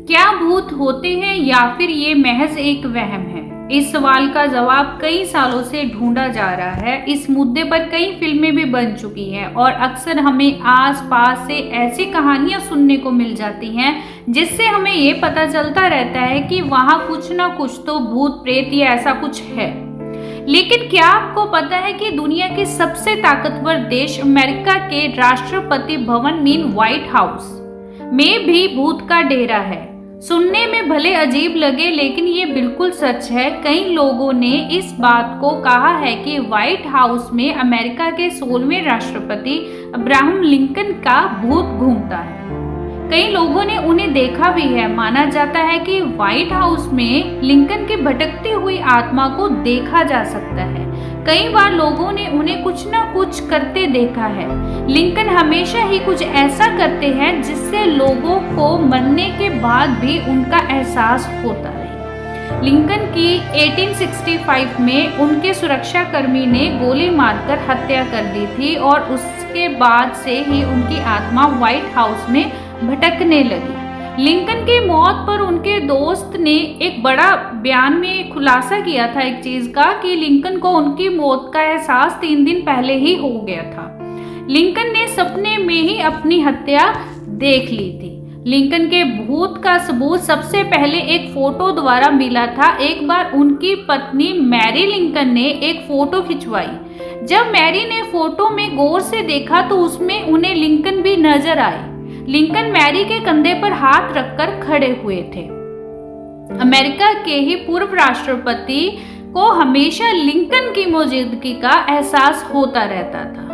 क्या भूत होते हैं या फिर ये महज एक वहम है? इस सवाल का जवाब कई सालों से ढूंढा जा रहा है। इस मुद्दे पर कई फिल्में भी बन चुकी हैं और अक्सर हमें आस-पास से ऐसी कहानियां सुनने को मिल जाती हैं जिससे हमें ये पता चलता रहता है कि वहां कुछ ना कुछ तो भूत प्रेत या ऐसा कुछ है। लेकिन क्या आपको पता है कि दुनिया के सबसे ताकतवर देश अमेरिका के Rashtrapati Bhavan mean white house में भी भूत का डेरा है? सुनने में भले अजीब लगे लेकिन ये बिल्कुल सच है। कई लोगों ने इस बात को कहा है कि व्हाइट हाउस में अमेरिका के 16वें राष्ट्रपति अब्राहम लिंकन का भूत घूमता है। कई लोगों ने उन्हें देखा भी है। माना जाता है कि व्हाइट हाउस में लिंकन की भटकती हुई आत्मा को देखा जा सकता है। कई बार लोगों ने उन्हें कुछ न कुछ करते देखा है। लिंकन हमेशा ही कुछ ऐसा करते हैं जिससे लोगों को मरने के बाद भी उनका एहसास होता है। लिंकन की 1865 में उनके सुरक्षाकर्मी ने गोली मारकर हत्या कर दी थी और उसके बाद से ही उनकी आत्मा व्हाइट हाउस में भटकने लगी। लिंकन की मौत पर उनके दोस्त ने एक बड़ा बयान में खुलासा किया था एक चीज का कि लिंकन को उनकी मौत का एहसास 3 दिन पहले ही हो गया था। लिंकन ने सपने में ही अपनी हत्या देख ली थी। लिंकन के भूत का सबूत सबसे पहले एक फोटो द्वारा मिला था। एक बार उनकी पत्नी मैरी लिंकन ने एक फोटो खिंचवाई। जब मैरी ने फोटो में गौर से देखा तो उसमें उन्हें लिंकन भी नजर आए। लिंकन मैरी के कंधे पर हाथ रखकर खड़े हुए थे। अमेरिका के ही पूर्व राष्ट्रपति को हमेशा लिंकन की मौजूदगी का एहसास होता रहता था।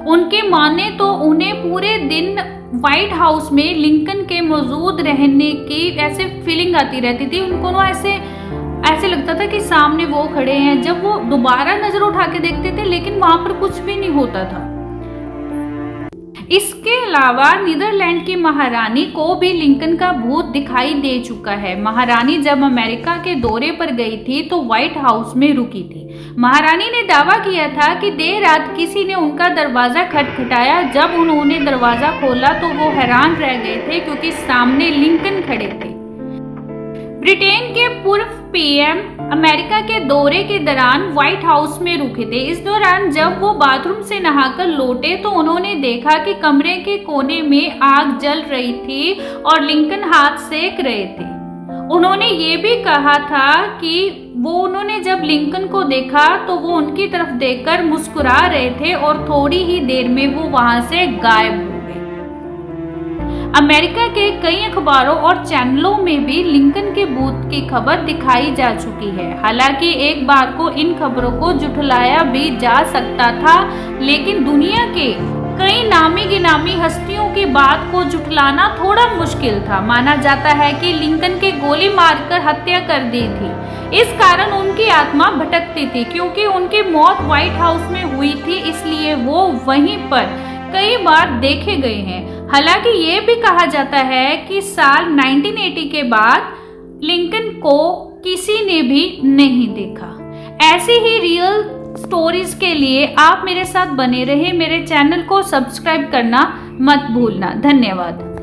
उनके माने तो उन्हें पूरे दिन व्हाइट हाउस में लिंकन के मौजूद रहने की ऐसे फीलिंग आती रहती थी। उनको ना ऐसे लगता था कि सामने वो खड़े हैं। जब वो दोबारा नजर उठा के देखते थे लेकिन वहां पर कुछ भी नहीं होता था। इसके अलावा नीदरलैंड की महारानी को भी लिंकन का भूत दिखाई दे चुका है। महारानी जब अमेरिका के दौरे पर गई थी तो व्हाइट हाउस में रुकी थी। महारानी ने दावा किया था कि देर रात किसी ने उनका दरवाजा खटखटाया। जब उन्होंने दरवाजा खोला तो वो हैरान रह गए थे क्योंकि सामने लिंकन खड़े थे। ब्रिटेन के पूर्व पीएम अमेरिका के दौरे के दौरान व्हाइट हाउस में रुके थे। इस दौरान जब वो बाथरूम से नहाकर लौटे तो उन्होंने देखा कि कमरे के कोने में आग जल रही थी और लिंकन हाथ सेक रहे थे। उन्होंने ये भी कहा था कि उन्होंने जब लिंकन को देखा तो वो उनकी तरफ देखकर मुस्कुरा रहे थे और थोड़ी ही देर में वो वहां से गायब हो गए। अमेरिका के कई अखबारों और चैनलों में भी लिंकन के भूत की खबर दिखाई जा चुकी है। हालांकि एक बार को इन खबरों को झुठलाया भी जा सकता था लेकिन दुनिया के कई नामी गिनामी हस्तियों की बात को झुठलाना थोड़ा मुश्किल था। माना जाता है कि लिंकन के गोली मारकर हत्या कर दी थी। इस कारण उनकी आत्मा भटकती थी। क्योंकि उनकी मौत व्हाइट हाउस में हुई थी इसलिए वो वहीं पर कई बार देखे गए हैं। हालांकि ये भी कहा जाता है कि साल 1980 के बाद लिंकन को किसी ने भी नहीं देखा। ऐसी ही रियल स्टोरीज के लिए आप मेरे साथ बने रहे। मेरे चैनल को सब्सक्राइब करना मत भूलना। धन्यवाद।